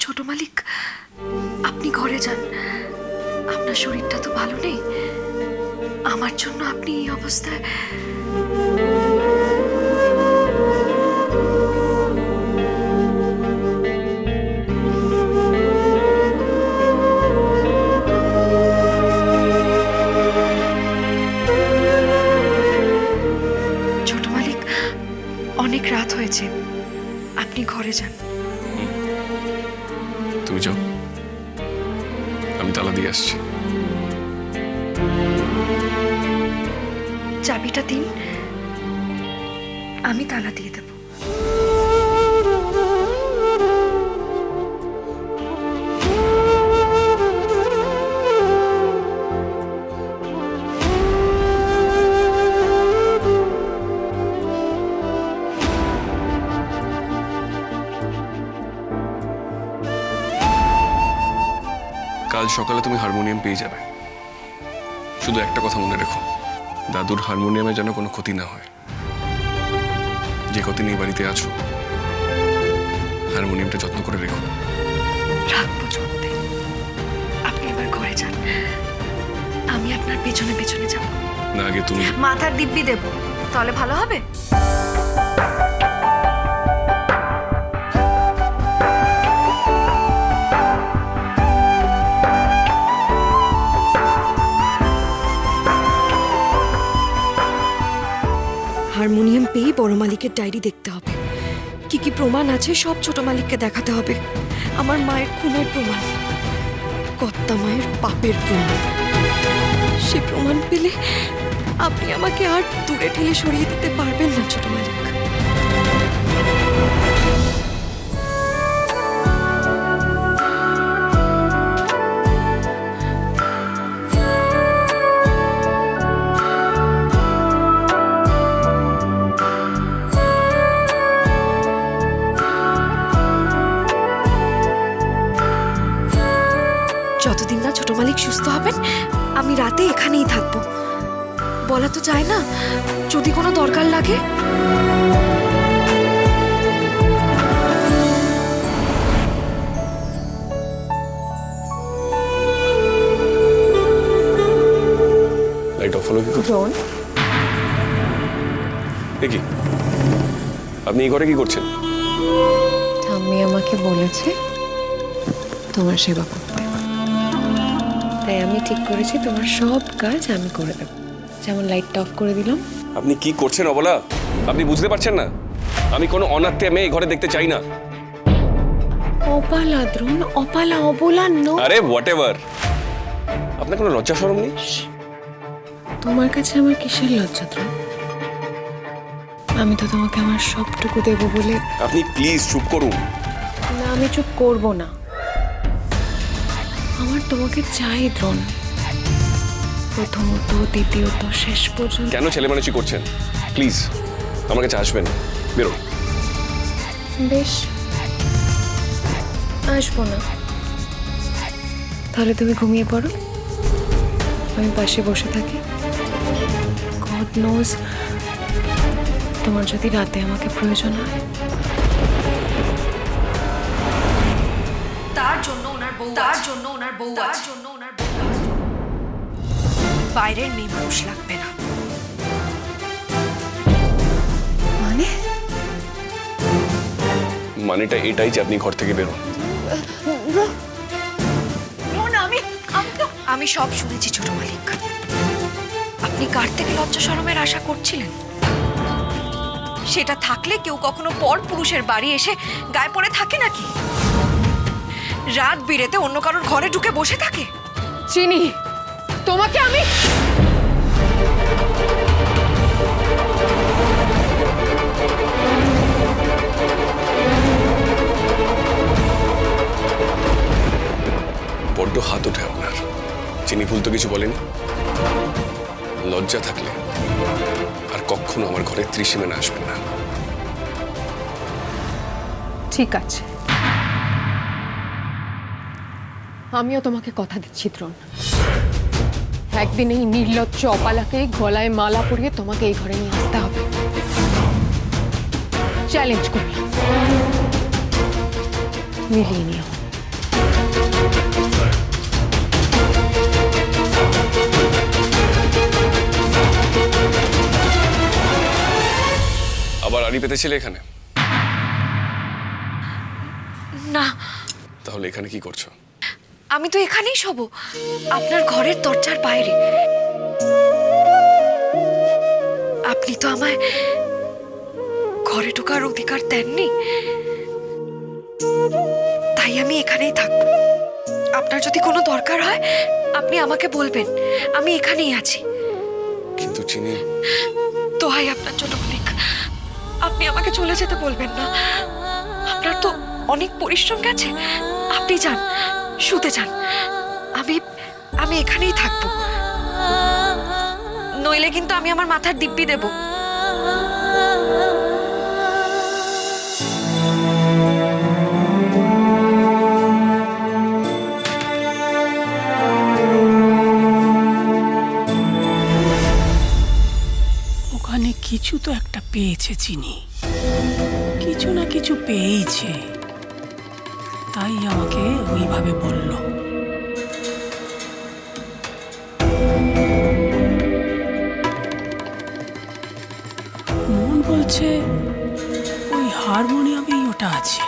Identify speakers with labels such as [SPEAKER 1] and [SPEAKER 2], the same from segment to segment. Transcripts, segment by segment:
[SPEAKER 1] ছোট মালিক, আপনি ঘরে যান। আপনার শরীরটা তো ভালো নেই। আমার জন্য আপনি এই অবস্থায়। ছোট মালিক, অনেক রাত হয়েছে, আপনি ঘরে যান।
[SPEAKER 2] তুমি যাও, আমি তালা দিয়ে আসছি।
[SPEAKER 1] চাবিটা দিন, আমি তালা দিয়ে দেব।
[SPEAKER 2] কাল সকালে তুমি হারমোনিয়াম পেয়ে যাবে। শুধু একটা কথা মনে রেখো, দাদুর হারমোনিয়ামে যেন কোনো ক্ষতি না হয়। যে ক্ষতি নিয়ে বাড়িতে আছো, হারমোনিয়ামটা যত্ন করে রেখো।
[SPEAKER 1] রাখবো যত্নে। আপনি এবার ঘরে যান, আমি আপনার পেছনে পেছনে যাব।
[SPEAKER 2] না, আগে তুমি।
[SPEAKER 1] মাথার দিব্যি দেব, তাহলে ভালো হবে। হারমোনিয়াম পেয়ে বড় মালিকের ডায়েরি দেখতে হবে। কি কি প্রমাণ আছে সব ছোট মালিককে দেখাতে হবে। আমার মায়ের খুনের প্রমাণ, কর্তা মায়ের পাপের প্রমাণ। সে প্রমাণ পেলে আপনি আমাকে আর দূরে ঠেলে সরিয়ে দিতে পারবেন না ছোট মালিক। যতদিন না ছোট মালিক সুস্থ হবেন, আমি রাতে এখানেই থাকবো। বলা তো যায় না, যদি কোনো দরকার লাগে।
[SPEAKER 2] লাইট অফ হলো কি করে? দেখি আপনি এই ঘরে কি করছেন?
[SPEAKER 3] ঠাম্মি আমাকে বলেছে তোমার সেবা করতে, তাই আমি ঠিক করেছি তোমার সব কাজ আমি করে দেব। যেমন লাইটটা অফ করে দিলাম।
[SPEAKER 2] আপনি কি করছেন অবলা? আপনি বুঝতে পারছেন না? আমি কোনো অনাথে মেয়ে ঘরে দেখতে চাই না।
[SPEAKER 3] অপালা দ্রোণ, অপালা অবলা নো।
[SPEAKER 2] আরে হোয়াট এভার, আপনার কোনো লজ্জা শরম নেই?
[SPEAKER 3] তোমার কাছে আমার কিসের লজ্জা দ্রোণ? আমি তো তোমাকে আমার সবটুকু দেব বলে।
[SPEAKER 2] আপনি প্লিজ চুপ করুন।
[SPEAKER 3] না, আমি চুপ করব না। আমার তোমাকে চাই দ্রোণ, প্রথমত, দ্বিতীয়ত, শেষ পর্যন্ত।
[SPEAKER 2] কেন ছেলে মানুষই করছেন? প্লিজ আমার কাছে আসবেন, বেরোন।
[SPEAKER 3] বেশ, আসবো না। তাহলে তুমি ঘুমিয়ে পড়ো, আমি পাশে বসে থাকি। গড নোজ, তোমার যদি রাতে আমাকে প্রয়োজন হয়।
[SPEAKER 1] তার জন্য ওনার বউ, তার জন্য ওনার বউ, তার জন্য ওনার বউ। বাইরের মেয়ে মানুষ লাগবে না।
[SPEAKER 3] মানে?
[SPEAKER 2] মানেটা এটাই যে আপনি ঘর থেকে বেরোন।
[SPEAKER 1] আমি সব শুনেছি ছোট মালিক। আপনি কার থেকে লজ্জা শরমের আশা করছিলেন? সেটা থাকলে কেউ কখনো পর পুরুষের বাড়ি এসে গায়ে পড়ে থাকে নাকি? রাত বিরেতে অন্য কারোর ঘরে ঢুকে বসে থাকে?
[SPEAKER 3] চিনি তোমাকে আমি।
[SPEAKER 2] বড্ড হাত ওঠে আপনার। চিনি ভুল তো কিছু বলেনি। লজ্জা থাকলে আর কখনো আমার ঘরে ত্রিসীমানা আসবেন না।
[SPEAKER 3] ঠিক আছে, আমিও তোমাকে কথা দিচ্ছি দ্রোণ। একদিন এই নির্লজ্জ অপালাকে গলায় মালা পরিয়ে তোমাকে এই ঘরে নিয়ে আসতে হবে। চ্যালেঞ্জ করলাম, মিলিয়ে নিও।
[SPEAKER 2] আবার আড়ি পেতেছিলে এখানে?
[SPEAKER 1] না,
[SPEAKER 2] তাহলে এখানে কি করছো?
[SPEAKER 1] আমি তো এখানেই শোব, আপনার ঘরের দরজার বাইরে। আপনি তো আমায় ঘরে ঢোকার অধিকার দেননি, তাই আমি এখানেই থাকবো। আপনার যদি কোনো দরকার হয় আপনি আমাকে বলবেন, আমি এখানেই আছি।
[SPEAKER 2] কিন্তু চিনি,
[SPEAKER 1] দোহাই আপনার ছোট মালিক, আপনি আমাকে চলে যেতে বলবেন না। আপনার তো অনেক পরিশ্রম গেছে, আপনি যান, শুতে যান। আমি এখানেই থাকবো, নইলে কিন্তু আমি আমার মাথার দিব্যি দেব।
[SPEAKER 4] ওখানে কিছু তো একটা পেয়েছে চিনি, কিছু না কিছু পেয়েছে, তাই আমাকে ওইভাবে বলল। মন বলছে ওই হারমোনিয়ামেই ওটা আছে।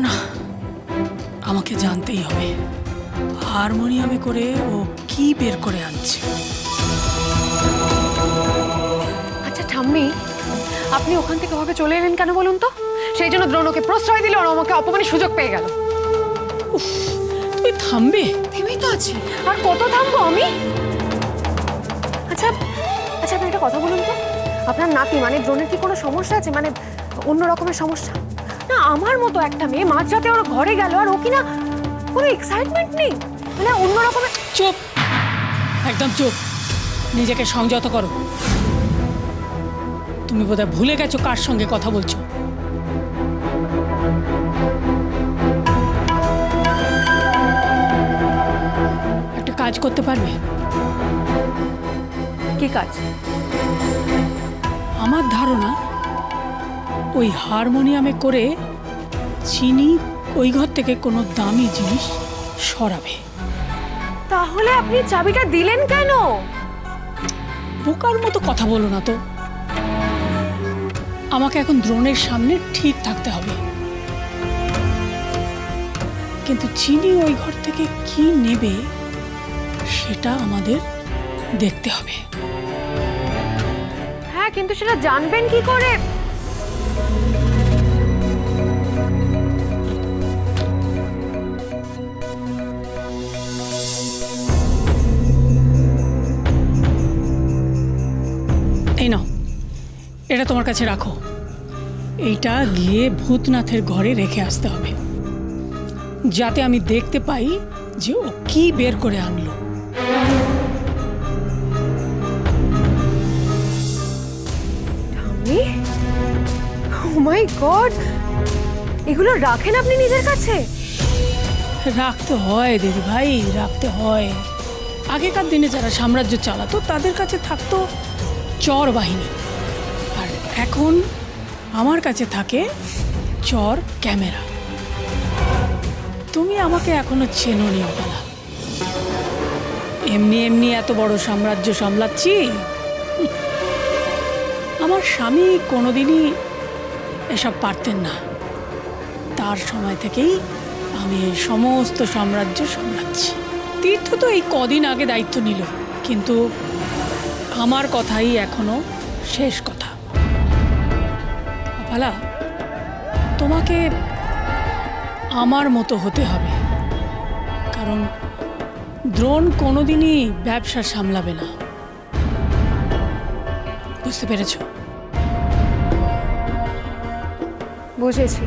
[SPEAKER 4] না, আমাকে জানতেই হবে হারমোনিয়ামে করে ও কি বের করে আনছে।
[SPEAKER 3] আচ্ছা ঠাম্মি, আপনি ওখান থেকে ওভাবে চলে এলেন কেন বলুন তো? সেই জন্য দ্রোণকে প্রশ্রয় দিল আর আমাকে অপমানের সুযোগ পেয়ে গেল।
[SPEAKER 4] তুমি থামবে?
[SPEAKER 1] থেমেই তো আছি।
[SPEAKER 3] আর কত থামবো আমি? আচ্ছা আচ্ছা, আপনি একটা কথা বলুন তো, আপনার নাতি মানে দ্রোণের কি কোনো সমস্যা আছে, মানে অন্য রকমের সমস্যা? না, আমার মতো একটা মেয়ে মাঝরাতে ওর ঘরে গেল আর ও কি না কোনো এক্সাইটমেন্ট নেই, মানে অন্য রকমের।
[SPEAKER 4] চুপ, একদম চুপ, নিজেকে সংযত করো। তুমি বোধহয় ভুলে গেছো কার সঙ্গে কথা বলছো। একটা কাজ করতে পারবে?
[SPEAKER 3] কি কাজ?
[SPEAKER 4] আমার ধারণা ওই হারমোনিয়ামে করে চিনি ওই ঘর থেকে কোনো দামি জিনিস সরাবে।
[SPEAKER 3] তাহলে আপনি চাবিটা দিলেন কেন?
[SPEAKER 4] বোকার মতো কথা বলো না তো। আমাকে এখন দ্রোণের সামনে ঠিক থাকতে হবে, কিন্তু চিনি ওই ঘর থেকে কি নেবে সেটা আমাদের দেখতে হবে।
[SPEAKER 3] হ্যাঁ, কিন্তু সেটা জানবেন কি করে?
[SPEAKER 4] এই নাও, এটা তোমার কাছে রাখো। এইটা গিয়ে ভূতনাথের ঘরে রেখে আসতে হবে, যাতে আমি দেখতে পাই যে ও কি বের করে আনলো।
[SPEAKER 3] ঠাম্মি, ও মাই গড, এগুলো রাখেন আপনি নিজের কাছে?
[SPEAKER 4] রাখতে হয় দিদি ভাই, রাখতে হয়। আগেকার দিনে যারা সাম্রাজ্য চালাতো তাদের কাছে থাকতো চর বাহিনী, আর এখন আমার কাছে থাকে চর ক্যামেরা। তুমি আমাকে এখনো চেনোনি অবলা। এমনি এমনি এত বড় সাম্রাজ্য সামলাচ্ছি? আমার স্বামী কোনোদিনই এসব পারতেন না। তার সময় থেকেই আমি এই সমস্ত সাম্রাজ্য সামলাচ্ছি। তীর্থ তো এই কদিন আগে দায়িত্ব নিল, কিন্তু আমার কথাই এখনো শেষ কথা। অপালা, তোমাকে আমার মতো হতে হবে, কারণ দ্রোণ কোনোদিনই ব্যবসা সামলাবে না। বুঝতে পেরেছো?
[SPEAKER 3] বুঝেছি।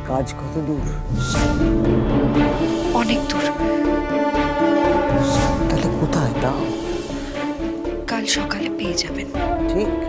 [SPEAKER 5] কাজ কত দূর?
[SPEAKER 1] অনেক দূর।
[SPEAKER 5] তাহলে কোথায়? দাও।
[SPEAKER 1] কাল সকালে পেয়ে যাবেন।
[SPEAKER 5] ঠিক